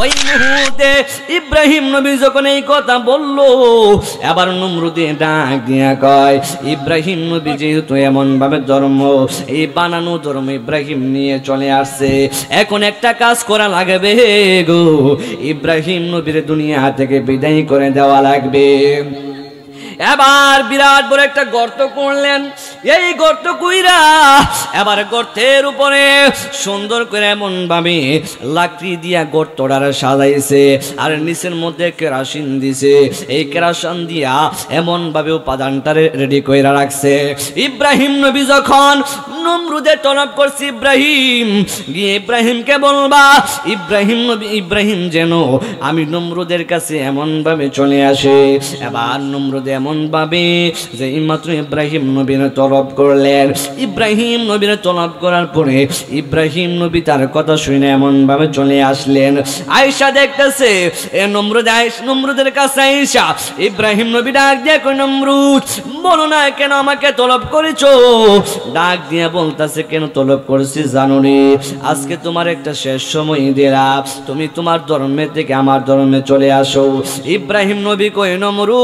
ওই মুহূর্তে ইব্রাহিম নবী যখন এই কথা বলল, এবার নমরুদে ডাক দিয়া কয়, ইব্রাহিম নবী যেহেতু এমন ভাবে ধর্ম, এই বানানো ধর্ম ইব্রাহিম নিয়ে চলে আসছে, এখন একটা কাজ করা লাগবে গো, ইব্রাহিম নবীর দুনিয়া থেকে বিদায় করে দেওয়া লাগবে। এবার বিরাট বড় একটা গর্ত করলেন। এই গর্ত কইরা এবার গর্তের উপরে সুন্দর করে এমন ভাবে লাকড়ি দিয়া গর্তটার সাজাইছে, আর নিচের মধ্যে কেরাসিন দিছে। এই কেরাসিন দিয়া এমন ভাবে উপাদানটা রেডি করে রাখছে। ইব্রাহিম নবী যখন নমরুদের তলব করছে, ইব্রাহিম গিয়ে ইব্রাহিমকে বলবা, ইব্রাহিম নবী ইব্রাহিম যেন আমি নমরুদের কাছে এমন ভাবে চলে আসে। এবার নমরুদ এমন ভাবে যে মাত্র ইব্রাহিম নবীর তলব করলেন, ইব্রাহিম নবীর তলব করার পরে ইব্রাহিম নবী তার কথা শুনে এমন ভাবে চলে আসলেন। আয়েশা দেখতেছে নমরুদের কাছে আয়েশা ইব্রাহিম নবী ডাক দিয়ে কই, নমরুদ বলো না কেন আমাকে তলব করেছো? ডাক দিয়ে বলতেছে, কেন তলব করেছি জানো রে? আজকে তোমার একটা শেষ সময় দিলাম, তুমি তোমার ধর্মে থেকে আমার ধর্মে চলে আসো। ইব্রাহিম নবী কই, নমরুদ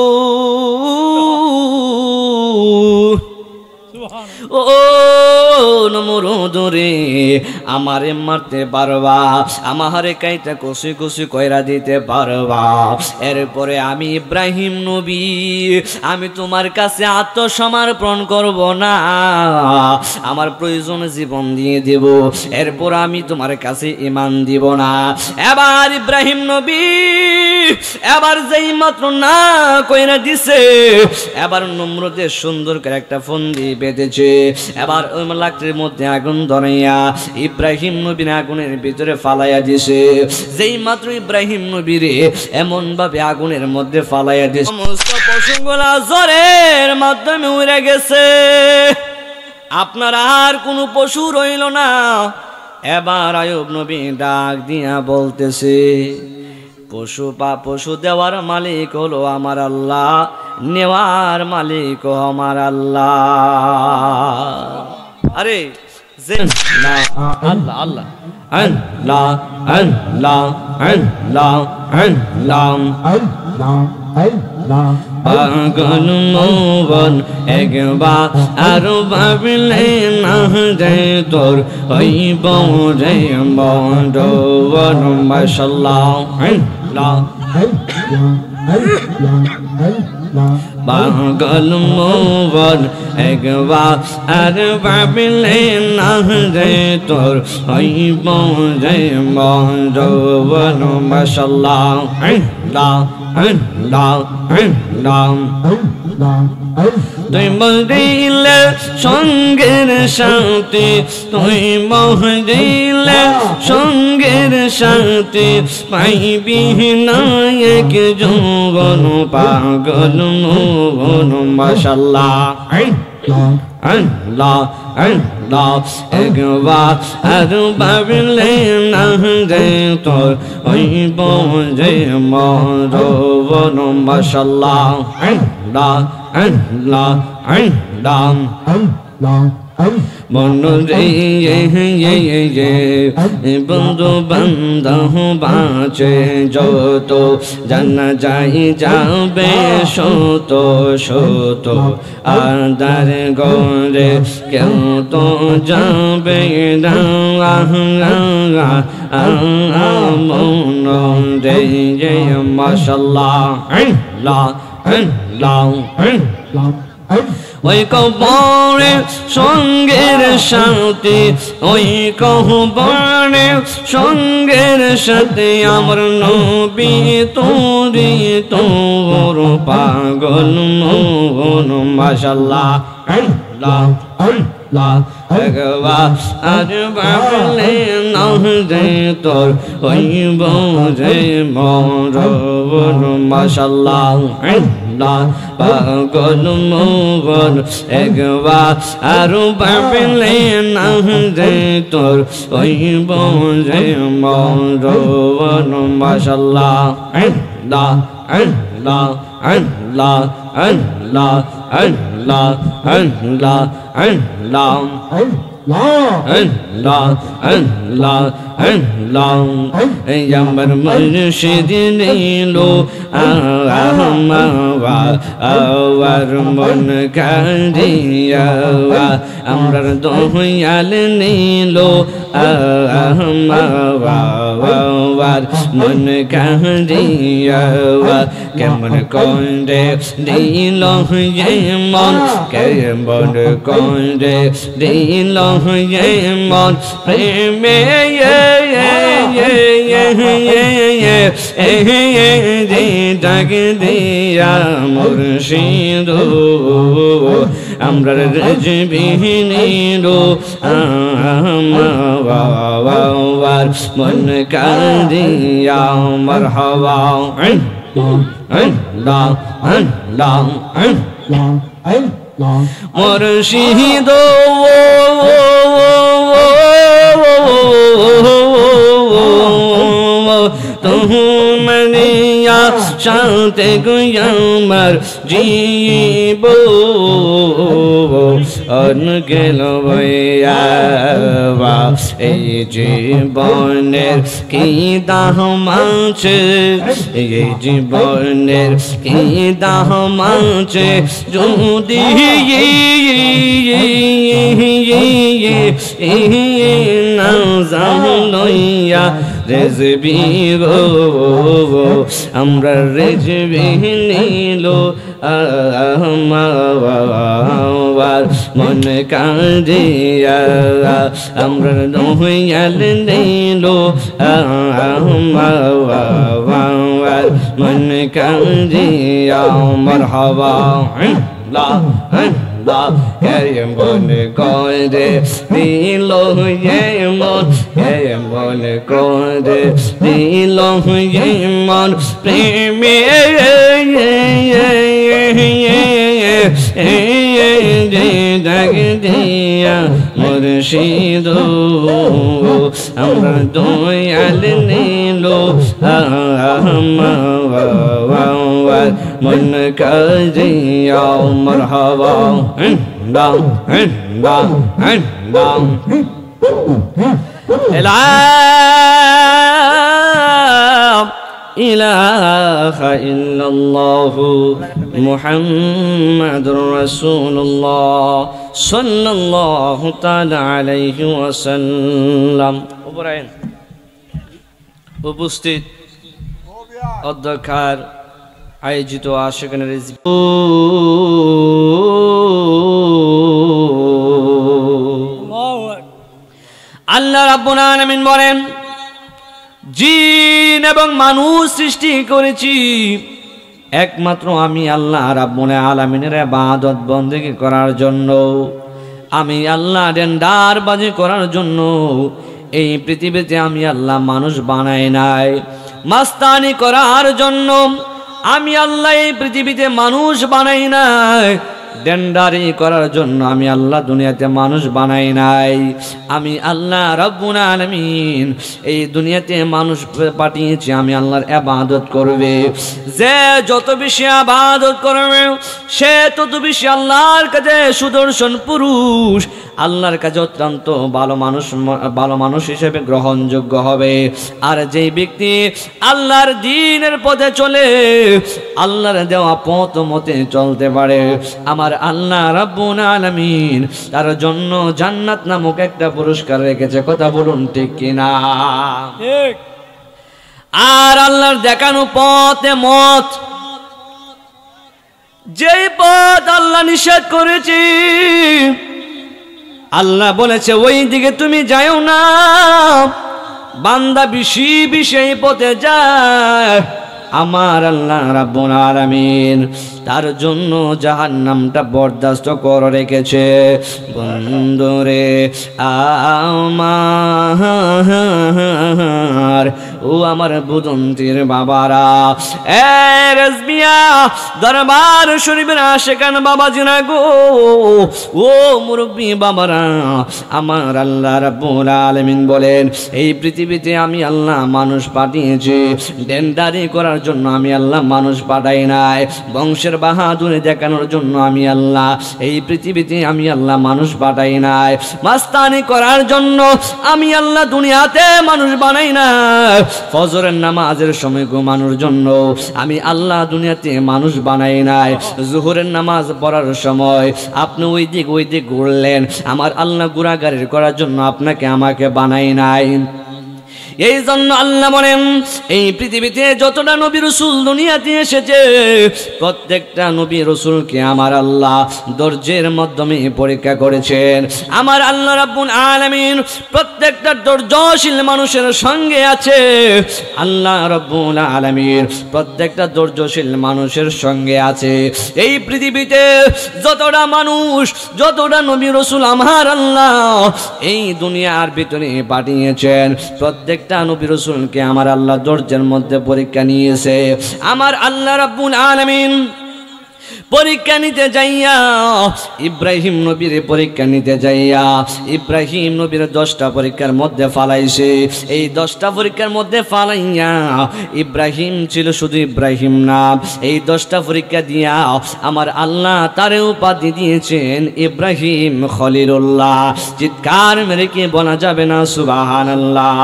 ও নমরুদ রে, আমারে মারতে পারবা, আমারে কাইটা কষি কষি কইরা দিতে পারবা, এরপরে আমি ইব্রাহিম নবী আমি তোমার কাছে আত্মসমর্পণ করব না, আমার প্রয়োজনে জীবন দিয়ে দেব, এরপর আমি তোমার কাছে ঈমান দিব না। এবার ইব্রাহিম নবী এবার যেই মাত্র না কইরা দিছে, এবার নমরুদের সুন্দর করে একটা ফন্দি বেঁধেছে। এবার ওই লাকড়ির মধ্যে আগুন ধরাইয়া ইব্রাহিম নবীর আগুনের ভিতরে ফালাইয়া দিছে। যেই মাত্র ইব্রাহিম নবীরে এমন ভাবে আগুনের মধ্যে ফালাইয়া দিছে, সমস্ত পশুগুলা জ্বরের মাধ্যমে উড়ে গেছে, আপনার আর কোনো পশু রইল না। এবার আয়ুব নবী ডাক দিয়া বলতেছে, পশু দেওয়ার মালিক হলো আমার আল্লাহ, নেওয়ার মালিক আমার আল্লাহ। আরে আল্লাহ আল্লাহ আল্লাহ আল্লাহ আল্লাহ আল্লাহ পাগল মন একবার আরো ভাবলে না যায় তোর হইব রে বন্ধন। মাশাআল্লাহ আল্লাহ পাগল মন একবার আর ভাবলে না যায় তোর হইব রে বন্ধন। মাশাআল্লাহ আল্লাহ আল্লাহ আল্লাহ তুই মরিলে সঙ্গের সাথে, তুই মরিলে সঙ্গের সাথে পাইবি নায়ক যৌবন পাগল মন। মাশাআল্লাহ আল্লাহ আল্লাহ একবার আর ভাবলে না রে তোর হইব যে মরণ। মাশাআল্লাহ আল্লাহ আল্লাহ আল্লাহ মন রে বন্ধু বান্ধব বাঁচে যত, জানা যাই যাবে শত শত, আদার গরে কেউ তো যাবে না। মন রে মাশাআল্লাহ আল্লাহ আল্লাহ ওই কবরে সঙ্গের সাথে, ওই কবরে সঙ্গের সাথে আমার নবী তোরে তোর পাগল মন। মাশাআল্লাহ আল্লাহ আল্লাহ একবার আর ভাবলে না রে তোর হইব যে মরণ। মাশাআল্লাহ আল্লাহ পাগল মন একবার আর ভাবলে না রে তোর হইব যে মরণ। মাশাআল্লাহ আল্লাহ আল্লাহ আল্লাহ আল্লাহ আল্লাহ আল্লাহ আল্লাহ আমার মুর্শিদ নীলো আমার মন কাঁদিয়া আমরার দয়াল নীলো আমার মন কাঁদিয়া কেমন কন্দে দিল মন কেমন কন্দে দিল মন প্রেমে ডাক দিয়া মুর্শিদ আমরা রেজবিহিনীরো আমার মন কাঁদিয়া মারহাবা মুর্শিদ তুমনিয়া শান্তে গুয়ামার জীব অনগেল বইয়া এই জীবনের কি দাম আছে এই জীবনের কি দাম আছে যদি না জানলইয়া রেজবি গো আমরা রেজবি নিলো আমার মন কাঁদিয়া আমরা দয়াল নিলো আমার মন কাঁদিয়া মারহাবা কেমন করে দিল মন কেমন করে দিল মন প্রেমে ডাক দিয়া মুর্শিদ আমরা দয়াল নিলো আমার মন কাঁদিয়া মারহাবা ইলাহা ইল্লাল্লাহু মুহাম্মাদুর রাসূলুল্লাহ সাল্লাল্লাহু তাআলা আলাইহি ওয়াসাল্লাম। উপস্থিত অধ্যক্ষার আয়োজিত আশিকানের আল্লাহ রাব্বুল আলামিন বলেন, জিন এবং মানুষ সৃষ্টি করেছি একমাত্র আমি আল্লাহ রাব্বুল আলামিনের ইবাদত বندگی করার জন্য। আমি আল্লাহ ডেন্ডারবাজি করার জন্য এই পৃথিবীতে আমি আল্লাহ মানুষ বানাই নাই। মাস্তানি করার জন্য আমি আল্লাহ এই পৃথিবীতে মানুষ বানাই নাই। ডেন্ডারি করার জন্য আমি আল্লাহ দুনিয়াতে মানুষ বানাই নাই। আমি আল্লাহ রাব্বুল আলামিন এই দুনিয়াতে মানুষ পাঠিয়েছি আমি আল্লাহর ইবাদত করবে। যে যত বেশি ইবাদত করবে সে তত বেশি আল্লাহর কাছে সুদর্শন পুরুষ, আল্লাহর কাছে অত্যন্ত ভালো মানুষ হিসেবে গ্রহণযোগ্য হবে। আর যেই ব্যক্তি আল্লাহর দ্বীনের পথে চলে, আল্লাহর দেওয়া পথ মতে চলতে পারে, আমার আল্লাহ রাব্বুল আলামিন তার জন্য জান্নাত নামক একটা পুরস্কার রেখেছে। কথা বলুন ঠিক কিনা? ঠিক। আর আল্লাহর দেখানো পথে মত, যেই পথ আল্লাহ নিষেধ করেছে, আল্লাহ বলেছে ওই দিকে তুমি যাও না। বান্দা বেশি বেশি এই পথে যায়, আমার আল্লাহ রাব্বুল আলামিন তার জন্য জাহান্নামটা বরদাস্ত করে রেখেছে। বন্ধুরে আমার ও আমার বুদন্তির বাবারা, এ রাজমিয়া দরবার শরীফের আশেকান বাবাজিরা গো, ও মুরব্বী বাবারা, আমার আল্লাহ রাব্বুল আলামিন বলেন এই পৃথিবীতে আমি আল্লাহ মানুষ পাঠিয়েছি, ডেন্ডারি করার জন্য আমি আল্লাহ মানুষ পাঠাই নাই, বংশের বাহাদুরি দেখানোর জন্য আমি আল্লাহ এই পৃথিবীতে আমি আল্লাহ মানুষ পাঠাই নাই, মাস্তানি করার জন্য আমি আল্লাহ দুনিয়াতে মানুষ বানাই না, ফজরের নামাজের সময় ঘুমানোর জন্য আমি আল্লাহ দুনিয়াতে মানুষ বানাই নাই, জোহরের নামাজ পড়ার সময় আপনি ওই দিক ঘুরলেন, আমার আল্লাহ গুনাহগারের করার জন্য আপনাকে আমাকে বানাই নাই। এই জন্য আল্লাহ বলেন এই পৃথিবীতে যতটা নবী রাসূল দুনিয়াতে এসেছে প্রত্যেকটা নবী রাসূলকে আমার আল্লাহ ধৈর্যের মাধ্যমে পরীক্ষা করেছেন। আমার আল্লাহ রাব্বুল আলামিন প্রত্যেকটা ধৈর্যশীল মানুষের সঙ্গে আছে, আল্লাহ রাব্বুল আলামিন প্রত্যেকটা ধৈর্যশীল মানুষের সঙ্গে আছে। এই পৃথিবীতে যতটা মানুষ যতটা নবী রাসূল আমার আল্লাহ এই দুনিয়ার ভিতরে পাঠিয়েছেন প্রত্যেক নবী রাসূলকে আমার আল্লাহ ধৈর্যের মধ্যে পরীক্ষা নিয়েছে। আমার আল্লাহ রাব্বুল আলামিন পরীক্ষা নিতে যাইয়া ইব্রাহিম নবীর পরীক্ষা নিতে যাইয়া ইব্রাহিম নবীর 10টা পরীক্ষার মধ্যে ফালাইছে। এই 10টা পরীক্ষার মধ্যে ফালাইয়া ইব্রাহিম ছিল শুধু ইব্রাহিম না, এই 10টা পরীক্ষা দিয়া আমার আল্লাহ তারে উপাধি দিয়েছেন ইব্রাহিম খলিলুল্লাহ। চিৎকার মেরে কি বলা যাবে না সুবহানাল্লাহ?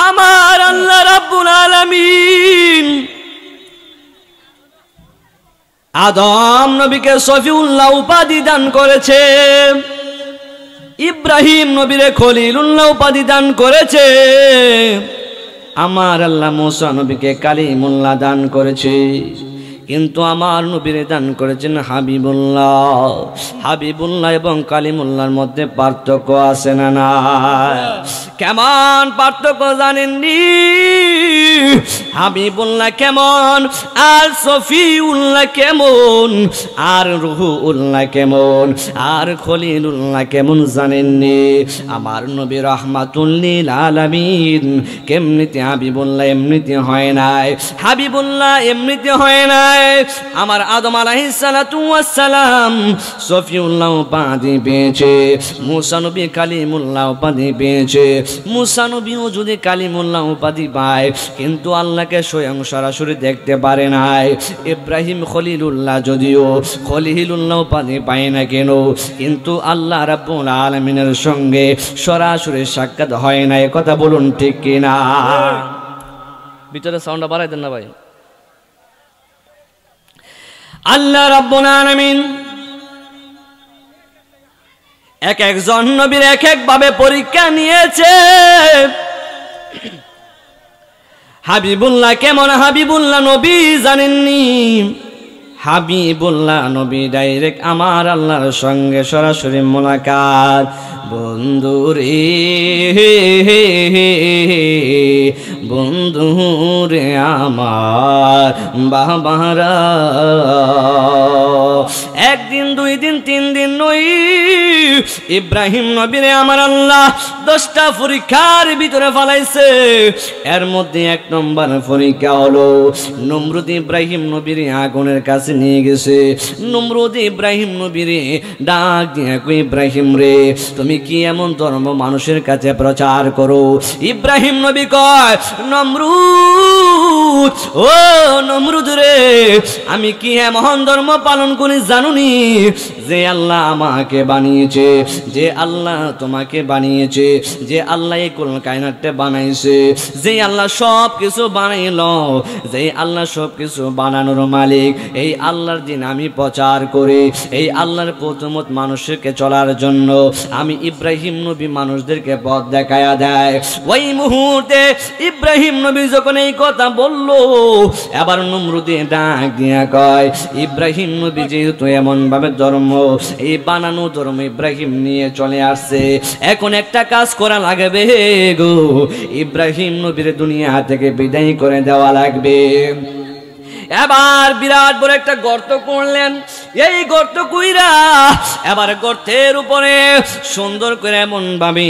আমার আল্লাহ রাব্বুল আলামিন আদম নবীকে সফিউল্লাহ উপাধি দান করেছে, ইব্রাহিম নবীরে খলিলুল্লাহ উপাধি দান করেছে, আমার আল্লাহ মুসা নবীকে কালিমুল্লাহ দান করেছে, কিন্তু আমার নবীরে দান করেছেন হাবিবুল্লাহ। হাবিবুল্লাহ এবং কালিমুল্লাহর মধ্যে পার্থক্য আছে না না? কেমন পার্থক্য জানেননি? হাবিবুল্লাহ কেমন আর সফিউল্লাহ কেমন আর রুহুল্লাহ কেমন আর খলিলুল্লাহ কেমন জানেননি? আমার নবী রাহমাতুল লিল আলামিন কেমনিতে হাবিবুল্লাহ এমনিতে হয় নাই, হাবিবুল্লাহ এমনিতে হয় নাই। আমার আদম আলাইহিস সালাতু ওয়াস সালাম সফিউল্লাহ উপাধি পেয়েছে, মুসা নবী কালিমুল্লাহ উপাধি পেয়েছে। মুসা নবীও যদি কালিমুল্লাহ উপাধি পায় কিন্তু আল্লাহকে স্বয়ং সরাসরি দেখতে পারে নাই। ইব্রাহিম খলিলুল্লাহ যদিও খলিলুল্লাহ উপাধি পায় না কেন, কিন্তু আল্লাহ রাব্বুল আলামিনের সঙ্গে সরাসরি সাক্ষাৎ হয় না। কথা বলুন ঠিক কিনা? ভিতরে সাউন্ডটা বাড়াই দেন না ভাই। আল্লাহ রাব্বুল আলামিন এক একজন নবীর এক এক ভাবে পরীক্ষা নিয়েছে। হাবিবুল্লাহ কেমন হাবিবুল্লাহ নবী জানেননি? হাবিবুল্লাহ নবী ডাইরেক্ট আমার আল্লাহর সঙ্গে সরাসরি মোলাকাত। বন্ধু রে বন্ধু রে আমার বাবারা, একদিন দুই দিন তিন দিন নই, ইব্রাহিম নবীরে আমার আল্লাহ 10টা পরীক্ষার ভিতরে ফেলাইছে। এর মধ্যে 1 নম্বর পরীক্ষা হলো নমরুদ ইব্রাহিম নবীরে আগুনের কাছে নিয়ে গেছে। নমরুদ ইব্রাহিম নবীরে ডাক দিয়ে কই, ইব্রাহিম রে তুমি কি এমন ধর্ম মানুষের কাছে প্রচার করো? ইব্রাহিম নবী কয়, নমরুদ ও নমরুদ রে আমি কি এমন ধর্ম পালন করি জানুনি? যে আল্লাহ আমাকে বানিয়েছে, যে আল্লাহ তোমাকে বানিয়েছে, যে আল্লাহ এই কুল কায়নাতটা বানাইছে, যে আল্লাহ সব কিছু বানাইলো, যে আল্লাহ সব কিছু বানানোর মালিক, এই আল্লাহর দিন আমি প্রচার করি। এই আল্লাহর প্রথমত মানুষকে চলার জন্য আমি ইব্রাহিম নবী মানুষদেরকে পথ দেখায়া দেয়। ওই মুহূর্তে ইব্রাহিম নবী যখন এই কথা বলল, এবার নমরুদে ডাক দিয়া কয়, ইব্রাহিম নবী যেহেতু এমন ভাবে ধর্ম এই বানানো ধর্ম ইব্রাহিম নিয়ে চলে আসছে, এখন একটা কাজ করা লাগবে গো, ইব্রাহিম নবীর দুনিয়া থেকে বিদায় করে দেওয়া লাগবে। এবার বিরাট বড় একটা গর্ত করলেন। এই গর্ত কইরা এবার গর্তের উপরে সুন্দর করে এমন ভাবে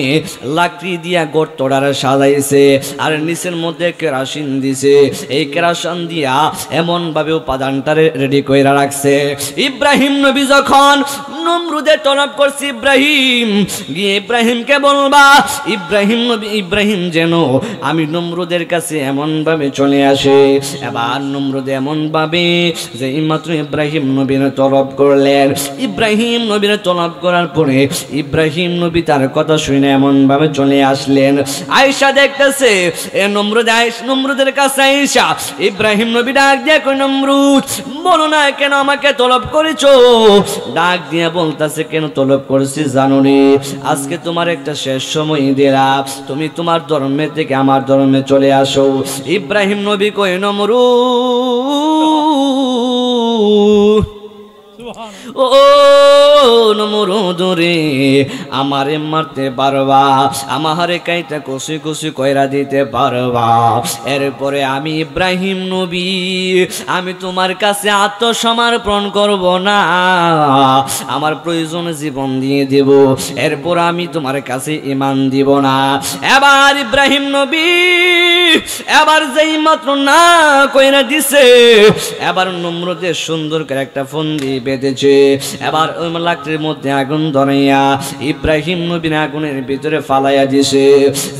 লাকড়ি দিয়া গর্তটার সাজাইছে, আর নিচের মধ্যে কেরাসিন দিছে। এই কেরাসিন দিয়া এমন ভাবে উপাদানটা রেডি করে রাখছে। ইব্রাহিম নবী যখন নমরুদের তলব করছে, ইব্রাহিম গিয়ে ইব্রাহিমকে বলবা, ইব্রাহিম নবী ইব্রাহিম যেন আমি নমরুদের কাছে এমন ভাবে চলে আসে। এবার নমরুদ এমন ভাবে যে মাত্র ইব্রাহিম নবীর তলব করলেন। ইব্রাহিম নবীর তলব করার পরে ইব্রাহিম নবী তার কথা শুনে এমন ভাবে চলে আসলেন। আয়েশা দেখতেছে নমরুদের কাছে আয়েশা ইব্রাহিম নবী ডাক দিয়ে কই, নমরুদ বলো না কেন আমাকে তলব করেছো? ডাক দিয়ে বলতেছে, কেন তলব করেছি জানো নি? আজকে তোমার একটা শেষ সময় দিলাম, তুমি তোমার ধর্মে থেকে আমার ধর্মে চলে আসো। ইব্রাহিম নবী কই, নমরুদ ও নমরুদ রে, আমারে মারতে পারবা, আমারে কাইটা কষি কষি কইরা দিতে পারবা, এরপরে আমি ইব্রাহিম নবী আমি তোমার কাছে আত্মসমর্পণ করব না, আমার প্রয়োজনে জীবন দিয়ে দেব, এরপর আমি তোমার কাছে ঈমান দিব না। এবার ইব্রাহিম নবী এবার যেই মাত্র না কইরা দিছে, এবার নমরুদের সুন্দর করে একটা ফন্দি বেঁধেছে। এবার ওই লাকড়ির মধ্যে আগুন ধরাইয়া ইব্রাহিম নবীর আগুনের ভিতরে ফালাইয়া দিছে।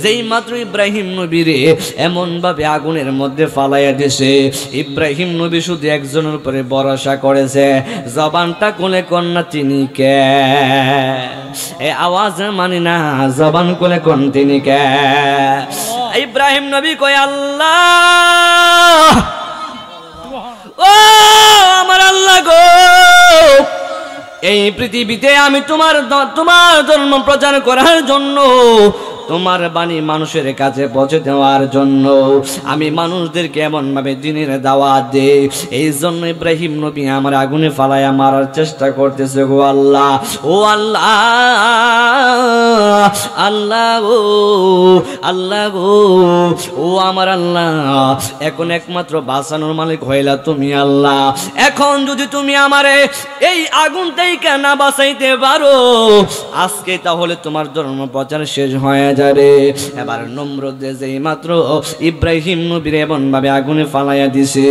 যেই মাত্র ইব্রাহিম নবীরে এমন ভাবে আগুনের মধ্যে ফালাইয়া দিছে, ইব্রাহিম নবী শুধু একজনের উপরে ভরসা করেছে, জবানটা কোলে কন্যা তিনি কে, এ আওয়াজ মানি না, জবান কোলে কোন তিনি কে। ইব্রাহিম নবী কয়, আল্লাহ ও আমার আল্লাহ গো, এই পৃথিবীতে আমি তোমার ধর্ম প্রচার করার জন্য, তোমার বাণী মানুষের কাছে পৌঁছে দেওয়ার জন্য আমি মানুষদেরকে এমন ভাবে দ্বীনের দাওয়াত দেই, এই জন্য ইব্রাহিম নবী আমার আগুনে ফালাইয়া মারার চেষ্টা করতেছে গো আল্লাহ। ও আল্লাহ, আল্লাহ গো, আল্লাহ গো, ও আমার আল্লাহ, এখন একমাত্র বাঁচানোর মালিক হইলা তুমি আল্লাহ। এখন যদি তুমি আমারে এই আগুন থেকে না বাঁচাইতে পারো, আজকে তাহলে তোমার ধর্ম প্রচার শেষ হয়ে যাবে। এবার নমরুদ যেই মাত্র ইব্রাহিম নবীর এমন ভাবে আগুনে ফালাইয়া দিছে,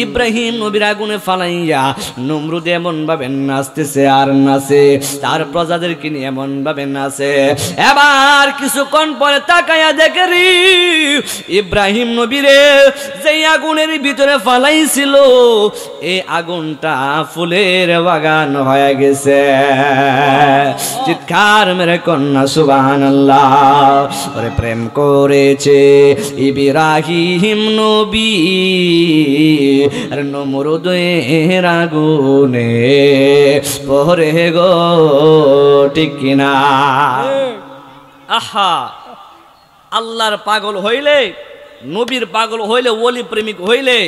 ইব্রাহিম নবীর আগুনে ফালাইয়া নমরুদ এমন ভাবে নাচতেছে আর নাচে, তার প্রজাদেরকে নিয়ে এমন ভাবে নাচে। এবার কিছুক্ষণ পরে তাকায়া দেখে রে, ইব্রাহিম নবীরে যেই আগুনের ভিতরে ফালাইছিল, এই আগুনটা ফুলের বাগান হয়ে গেছে। চিৎকার মেরে কন্যা সুবহানাল্লাহ। ওরে প্রেম করেছে ইব্রাহিম নবী আর নমরুদের আগুনে পড়ে গো, ঠিক কিনা? আহা, আল্লাহর পাগল হইলে, নবীর পাগল হইলে, ওলি প্রেমিক হইলে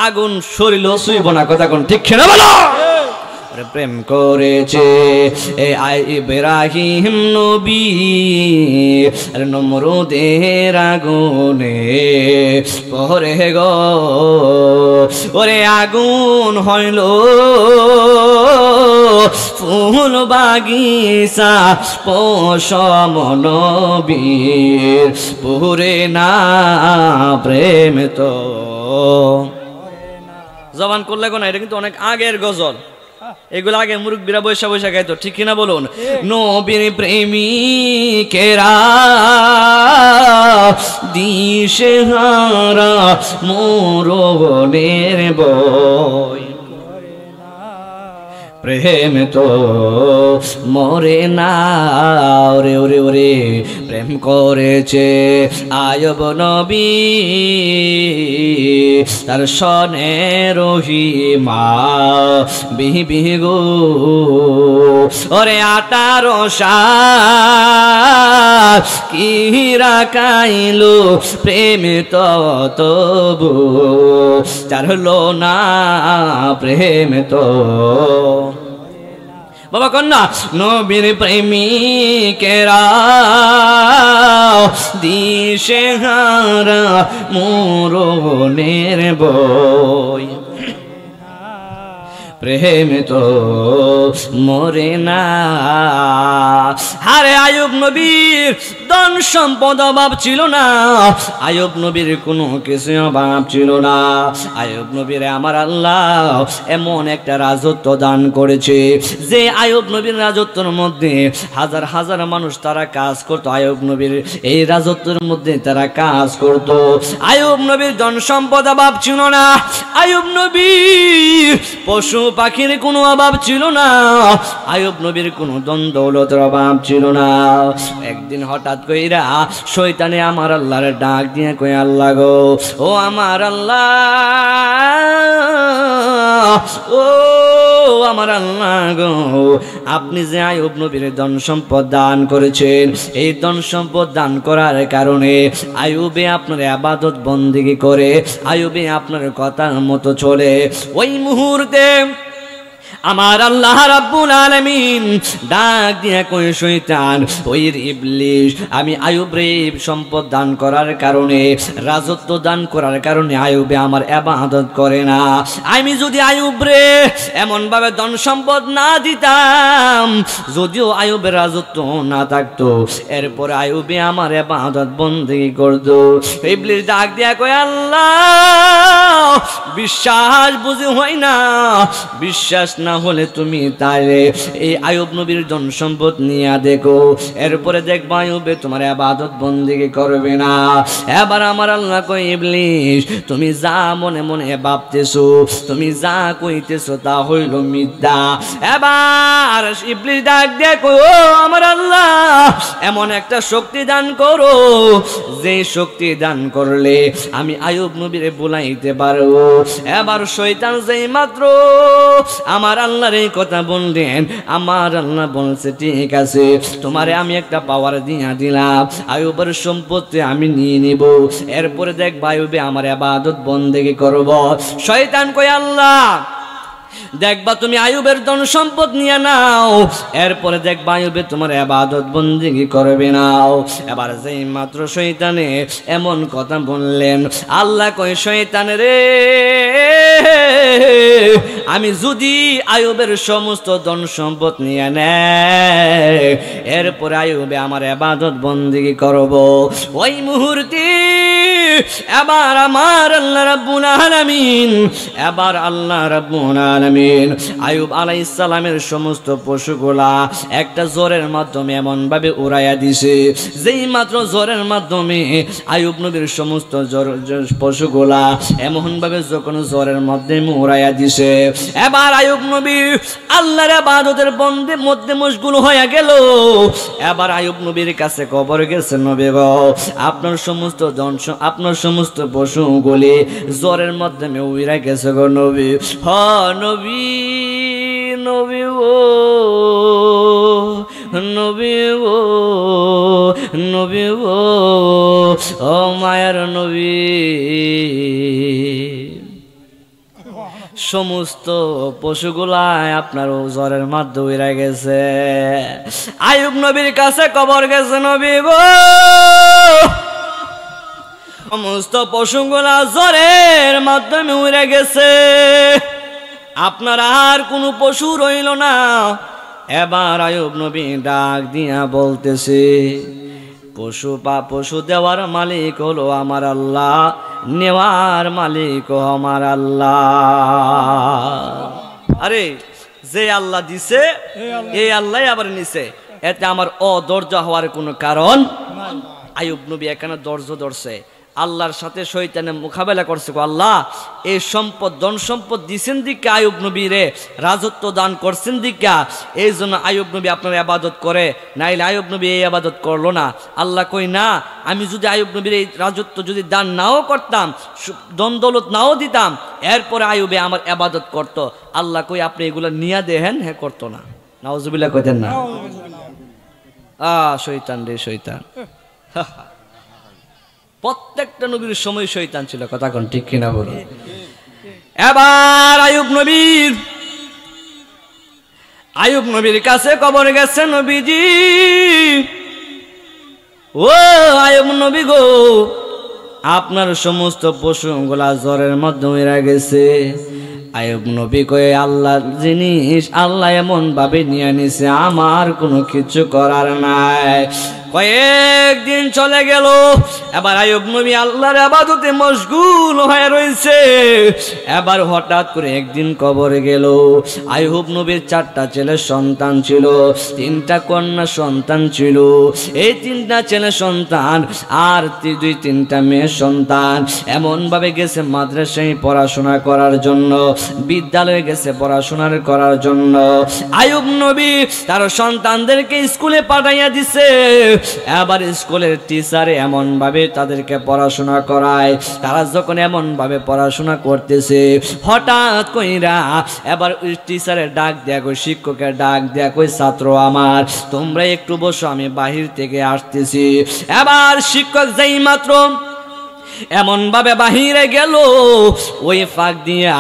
আগুন শরীর ছুঁইব না, কথা কোন ঠিক কিনা বলো? প্রেম করেছে ইব্রাহিম নবী আর নমরুদের আগুনে পড়ে গো, ওরে আগুন হইল ফুল বাগিচা পশম নবীর, পুরে না প্রেম তো। জবান করলে কোন, এটা কিন্তু অনেক আগের গজল, এগুলো আগে মুরব্বীরা বৈশা বৈশা গাইতো, ঠিক কিনা বলুন? নবীর প্রেমিকেরা দিশেহারা মরণের বই, প্রেম তো মরে না। ওরে ওরে ওরে প্রেম করেছে আয়ব নবী তার সনে রহিমা বিবি গো, ওরে 18 সাল কি রাখাইলো প্রেম তবু চারলো না, প্রেম তো বাবা কন্যা নবীর প্রেমিকেরা দিশেহারা মরণের বই প্রেম তো মরে না। আরে আয়ুব নবীর ধন সম্পদ অভাব ছিল না, আয়ুব নবীর কোনো কিছু অভাব ছিল না। আয়ুব নবীর আমার আল্লাহ এমন একটা রাজত্ব দান করেছে যে আয়ুব নবীর রাজত্বের মধ্যে হাজার হাজার মানুষ তারা কাজ করতো। আয়ুব নবীর এই রাজত্বের মধ্যে তারা কাজ করত। আয়ুব নবীর ধন সম্পদ অভাব ছিল না, আয়ুব নবীর পশু পাখির কোনো অভাব ছিল না, আয়ুব নবীর কোনো ধন দৌলতের অভাব ছিল না। একদিন হঠাৎ কইরা শয়তানে আমার আল্লাহর ডাক দিয়ে কই, আল্লাহ গো, ও আমার আল্লাহ, ও আমার আল্লাহ গো, আপনি যে আয়ুব নবীর ধন সম্পদ দান করেছেন, এই ধন সম্পদ দান করার কারণে আয়ুবে আপনার ইবাদত বন্দেগী করে, আয়ুবে আপনার কথা মতো চলে। ওই মুহূর্তে আমার আল্লাহ রাব্বুল আলামিন ডাক দিয়া কই, শয়তান, ওই ইবলিস, আমি আয়ুবরে সম্পদ দান করার কারণে, রাজত্ব দান করার কারণে আয়ুবে আমার ইবাদত করে না। আমি যদি আয়ুবরে এমন ভাবে ধন সম্পদ না দিতাম, যদিও আয়ুবের রাজত্ব না থাকতো, এরপরে আয়ুবে আমার ইবাদত বন্দেগী করতো। ইবলিস ডাক দিয়া কই, আল্লাহ, বিশ্বাস বুঝি হয় না, বিশ্বাস না হলে তুমি তাইলে এই আয়ুব নবীর ধন সম্পদ নিয়ে দেখো, এরপরে দেখবা আয়ুবে তোমার ইবাদত বন্দেগী করবে না। এবার আমার আল্লাহ কই, ইবলিস, তুমি যা মনে মনে ভাবতেছো, তুমি যা কইতেছো তা হইল মিথ্যা। এবার ইবলিস ডাক দেখো, ও আমার আল্লাহ, এমন একটা শক্তি দান করো যে শক্তি দান করলে আমি আয়ুব নবীরে বুলাইতে পারবো। এবার শয়তান যেই মাত্র আমার আল্লাহর এই কথা বললেন, আমার আল্লাহ বলছে, ঠিক আছে, তোমারে আমি একটা পাওয়ার দিয়া দিলাম, আয়ুবের সম্পত্তি আমি নিয়ে নিব, এরপরে দেখবা আয়ুবে আমার ইবাদত বন্দেগী করব। শয়তান কই, আল্লাহ, দেখবা তুমি আয়ুবের ধন সম্পদ নিয়ে নাও, এরপরে দেখবা আয়ুবে তোমার ইবাদত বন্দেগী করবে নাও। এবার যেই মাত্র শয়তানে এমন কথা বললেন, আল্লাহ কই, শয়তান রে, আমি যদি আয়ুবের সমস্ত ধন সম্পদ নিয়ে নেয়, এরপরে আয়ুবে আমার ইবাদত বন্দেগী করব, ওই মুহূর্তে এবার আমার আল্লাহ রাব্বুল আলামিন, এবার আল্লাহ রাব্বুল আলামিন আয়ুব আলাইহিস সালামের সমস্ত পশুগুলা একটা জ্বরের মাধ্যমে এমন ভাবে উড়াইয়া দিছে, যেই মাত্র জ্বরের মাধ্যমে আয়ুব নবীর সমস্ত পশুগুলা এমন ভাবে যখন জ্বরের মাধ্যমে উড়াইয়া দিছে, এবার আয়ুব নবী আল্লাহর ইবাদতের মধ্যে মশগুল হয়ে গেল। এবার আয়ুব নবীর কাছে খবর গেছে, নবী গো, আপনার সমস্ত ধন, আপনার সমস্ত পশুগুলি জ্বরের মাধ্যমে উড়ে গেছে গো নবী। হ নবী, নবী ও নবী ও নবী ও, ও মায়ার নবী, সমস্ত পশুগুলায় আপনার জ্বরের মাধ্যমে উড়ে গেছে। আয়ুব নবীর কাছে খবর গেছে, নবী গো, সমস্ত পশুগুলা জ্বরের মাধ্যমে উড়ে গেছে, আপনার আর কোনো পশু রইল না। এবার আয়ুব নবী ডাক দিয়া বলতেছে, পশু দেওয়ার মালিক হলো আমার আল্লাহ, নেওয়ার মালিক আমার আল্লাহ। আরে যে আল্লাহ দিছে এই আল্লাহ আবার নিছে, এতে আমার অধৈর্য হওয়ার কোনো কারণ। আয়ুব নবী এখানে ধৈর্য ধরছে, আল্লাহর সাথে শয়তানে মোকাবেলা করছে। আল্লাহ এই সম্পদ, ধন সম্পদ দিছেন দিকা, আয়ুব নবীরে রাজত্ব দান করছেন দিকা, এই জন্য আয়ুব নবী আপনার ইবাদত করে, নাইলে আয়ুব নবী এই ইবাদত করলো না। আল্লাহ কই, না, আমি যদি আয়ুব নবীর এই রাজত্ব যদি দান নাও করতাম, ধন দৌলত নাও দিতাম, এরপরে আয়ুবে আমার ইবাদত করতো। আল্লাহ কই, আপনি এগুলো নিয়ে দেহেন, হ্যাঁ করতো না। নাউজুবিল্লাহ কইতেন না। শয়তান রে শয়তান, প্রত্যেকটা নবীর সময় শয়তান ছিল, কথা কোন ঠিক কিনা বলুন। এবার আয়ুব নবীর আইয়ুব নবীর কাছে কবরে গেছে নবীজি। ও আইয়ুব নবী গো, আপনার সমস্ত পশুগুলা জ্বরের মধ্যে মরে গেছে। আইয়ুব নবী কয়ে আল্লাহর জিনিস আল্লাহ এমন ভাবে নিয়ে নিছে, আমার কোনো কিছু করার নাই। কয়েকদিন চলে গেল, এবার আইয়ুব নবী আল্লাহর ইবাদতে মশগুল হয়ে রয়েছে। এবার হঠাৎ করে একদিন কবরে গেল। আইয়ুব নবীর 4টা ছেলে সন্তান ছিল, 3টা কন্যা সন্তান ছিল। এই 3টা ছেলে সন্তান আর 2-3টা মেয়ে সন্তান এমন ভাবে গেছে মাদ্রাসায় পড়াশোনা করার জন্য, বিদ্যালয়ে গেছে পড়াশোনা করার জন্য। আইয়ুব নবী তার সন্তানদেরকে স্কুলে পাঠাইয়া দিছে। এবার স্কুলের টিচারে এমন ভাবে তাদেরকে পড়াশোনা করায়, তারা যখন এমন ভাবে পড়াশোনা করতেছে, হঠাৎ কইরা এবার টিচারের ডাক দেয়া কই, শিক্ষকের ডাক দেয়া কই, ছাত্র আমার তোমরা একটু বসো, আমি বাহির থেকে আসতেছি। এবার শিক্ষক যেই মাত্র এমন ভাবে বাহিরে গেল, ওই ফাঁক দিয়া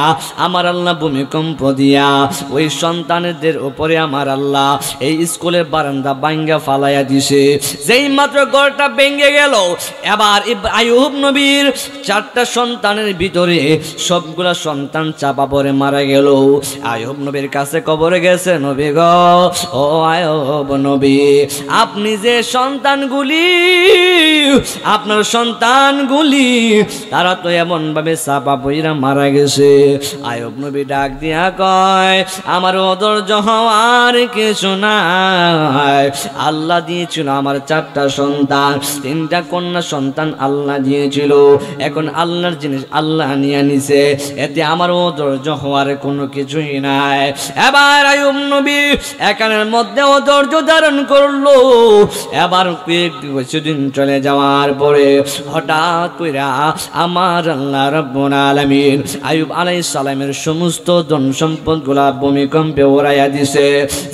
আমার আল্লাহ ভূমিকম্প দিয়া ওই সন্তানদের উপরে আমার আল্লাহ এই স্কুলের বারান্দা ভাঙ্গা ফালাইয়া দিছে। যেই মাত্র ঘরটা ভেঙে গেল, এবার আইয়ুব নবীর 4টা সন্তানের ভিতরে সবগুলা সন্তান চাপা পড়ে মারা গেল। আইয়ুব নবীর কাছে কবরে গেছে নবী গো, ও আইয়ুব নবী, আপনি যে সন্তানগুলি, আপনার সন্তানগুলি তারা তো এমন ভাবে চাপা পইরা মারা গেছে। আইয়ুব নবী ডাক দিয়া কয়, আমার অধৈর্য হওয়ার কিছু নাই। আল্লাহ দিয়েছিল আমার 4টা সন্তান, 3টা কন্যা সন্তান আল্লাহ দিয়েছিল, এখন আল্লাহর জিনিস আল্লাহ নিয়ে নিছে, এতে আমার অধৈর্য হওয়ার কোনো কিছুই নাই। এবার আইয়ুব নবী এখানের মধ্যে অধৈর্য ধারণ করলো। এবার কিছুদিন চলে যাওয়ার পরে হঠাৎ করে আমার আল্লাহ রাব্বুল আলামিন আইয়ুব আলাইহিস সালামের সমস্ত ধন সম্পদ গুলা ভূমিকম্পে উড়াইয়া দিছে।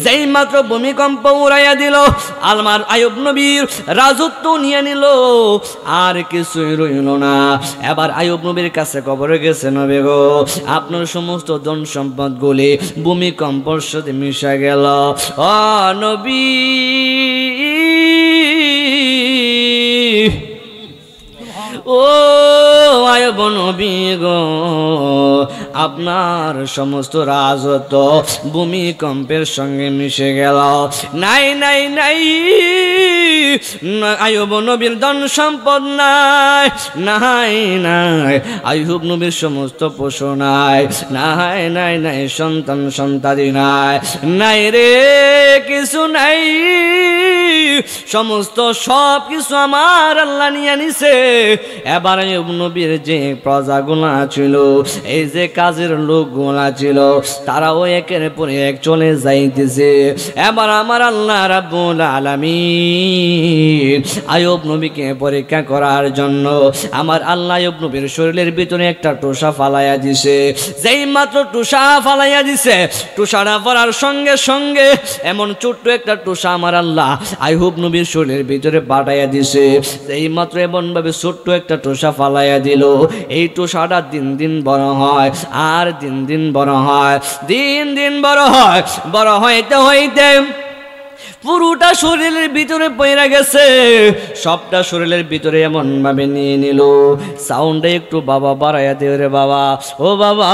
যেই মাত্র ভূমিকম্প উড়াইয়া দিল, আমার আইয়ুব নবীর রাজত্ব নিয়ে নিল, আর কিছুই রইল না। এবার আইয়ুব নবীর কাছে কবরে গেছে, নবী গো, আপনার সমস্ত ধন সম্পদ গুলি ভূমিকম্পের সাথে মিশে গেল। ও নবী, ও আইয়ুব নবী গো, আপনার সমস্ত রাজত্ব ভূমিকম্পের সঙ্গে মিশে গেল। নাই নাই নাই, আইয়ুব নবীর ধন সম্পদ নাই, নাই নাই, আইয়ুব নবীর সমস্ত পশু নাই, নাই নাই নাই, সন্তান সন্তানি নাই, নাই রে কিছু নাই, সমস্ত সব কিছু আমার আল্লাহ নিয়ে নিছে। এবার আইয়ুব নবীর যে প্রজাগুলা ছিল, এই যে কাজের লোকগুলা ছিল, তারাও একের পর এক চলে যাইতেছে। এবার আমার আল্লাহ রাব্বুল আলামিন আইয়ুব নবীকে পরীক্ষা করার জন্য আমার আল্লাহ আইয়ুব নবীর শরীরের ভিতরে একটা টোসা ফালাইয়া দিছে। যেই মাত্র টোসা ফালাইয়া দিছে, টোসাটা পড়ার সঙ্গে সঙ্গে এমন ছোট্ট একটা টোসা আমার আল্লাহ আইয়ুব নবীর শরীরের ভিতরে পাঠাইয়া দিছে। এই মাত্র এমন ভাবে ছোট্ট একটা টোসা ফালাইয়া দিল, এই টোসাটা দিন দিন বড় হয়, আর দিন দিন বড় হয়, দিন দিন বড় হয়, বড় হইতে হইতে পুরোটা শরীরের ভিতরে পড়ে গেছে। সবটা শরীরের ভিতরে এমন ভাবে নিয়ে নিল। সাউন্ডে একটু বাবা বাড়াইয়া দে রে বাবা, ও বাবা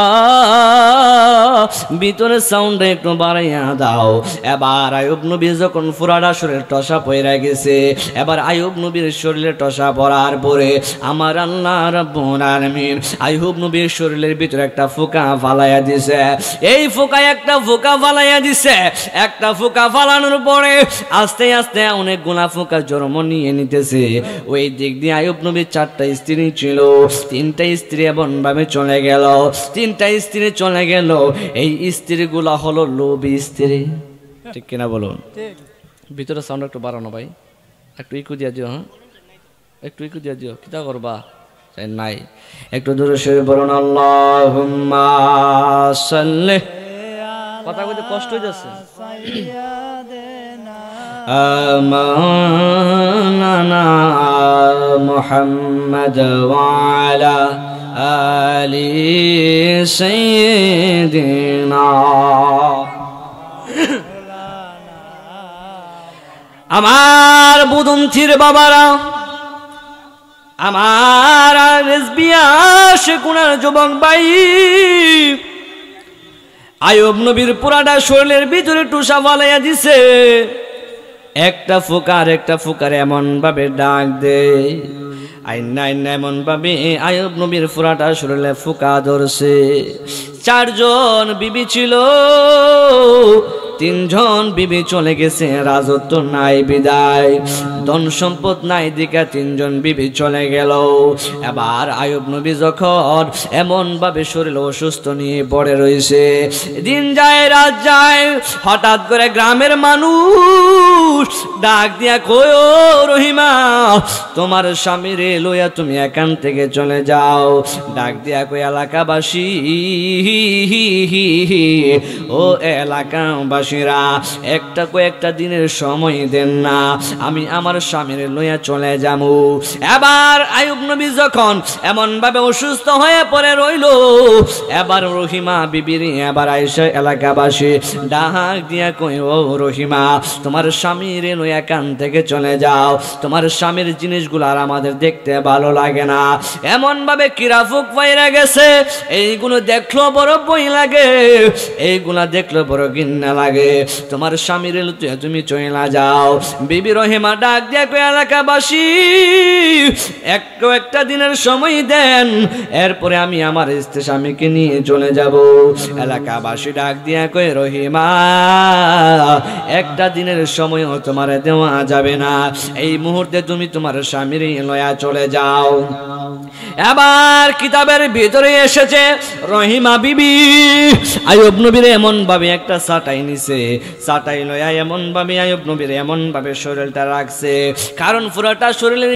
ভিতরে সাউন্ডে একটু বাড়াইয়া দাও। এবার আইয়ুব নবী যখন পুরাটা শরীর টসা পড়ে গেছে, এবার আইয়ুব নবীর শরীরে টসা পড়ার পরে আমার আল্লাহ রাব্বুল আলামিন আইয়ুব নবীর শরীরের ভিতরে একটা ফোঁকা ফালাইয়া দিছে। এই ফোঁকায় একটা ফোঁকা ফালাইয়া দিছে। একটা ফোঁকা ফালানোর পরে আস্তে আস্তে অনেক গুণা ফোঁকা জন্ম নিয়ে নিতেছে। ওই দিক দিয়ে আইয়ুব নবীর 4টা স্ত্রী ছিল, 3টা স্ত্রী এমন ভাবে চলে গেল, 3টা স্ত্রী চলে গেল। এই স্ত্রীগুলা হলো লোভী স্ত্রী, ঠিক কিনা বলুন? ভিতরে সাউন্ড একটু বাড়ানো ভাই, একটু ইকু দিয়া দিও। হ্যাঁ, একটু ইকু দিয়া দিও, কিতা করবা নাই, একটু দূরে সরে বলুন আল্লাহুম্মা সাল্লি। কথা কইতে কষ্ট হইতেছে। আমানা মুহাম্মদ ওয়া আলা আলি সাইয়্যিদিনা আমার বুদন্থির বাবারা, আমার রেসবিয়াস কোনার যুবক ভাই, আইয়ুব নবীর পুরাটা শরীরের ভিতরে টুসা ফালাইয়া দিছে। একটা ফুকার এমন ভাবে ডাক দে, আইনা এমন ভাবে আইয়ুব নবীর পুরাটা শরীরে ফুকা ধরছে। 4 জন বিবি ছিল, 3 জন বিবি চলে গেছে, রাজত্ব নাই বিদায়, ধন সম্পদ নাই দিকে 3 জন বিবি চলে গেল। এবার আইয়ুব নবী যখন এমন ভাবে শরীর অসুস্থ নিয়ে পড়ে রয়েছে, দিন যায় রাত যায়, হঠাৎ করে গ্রামের মানুষ ডাক দিয়া কয়, ও রহিমা, তোমার স্বামী রে লইয়া তুমি এখান থেকে চলে যাও। ডাক দিয়া কয়, এলাকাবাসী, ও এলাকাবাসীরা, কয়েকটা দিনের সময় দেন না, আমি আমার স্বামীর লইয়া চলে যাবো। এবার আইয়ুব নবী যখন এমন ভাবে অসুস্থ হয়ে পড়ে রইল, এবার রহিমা বিবির এবার আইসা এলাকাবাসী ডাক দিয়া কই, ও রহিমা, তোমার স্বামীর লইয়া কান থেকে চলে যাও, তোমার স্বামীর জিনিসগুলো আর আমাদের দেখতে ভালো লাগে না, এমন ভাবে কিরাফুক পাইরা গেছে, এইগুলো দেখলো বড় বই লাগে, এইগুলা দেখলো বড় ঘৃণা লাগে, তোমার স্বামীর তুমি চলে যাও। বিবি রহিমা ডাক দিয়া কই, এলাকাবাসী, একটা দিনের সময় দেন, এরপরে আমি আমার স্বামীকে নিয়ে চলে যাব। এলাকাবাসী ডাক দিয়া কই, রহিমা, একটা দিনের সময়ও তোমার দেওয়া যাবে না, এই মুহূর্তে তুমি তোমার স্বামীর লয়া চলে যাও। এবার কিতাবের ভিতরে এসেছে, রহিমা বিবি আইয়ুব নবীর এমন ভাবে একটা চাটাই নিছে, চাটাই লয়া এমন ভাবে আইয়ুব নবীর এমন ভাবে শরীরটা রাখছে, কারণ পুরাটা শরীরের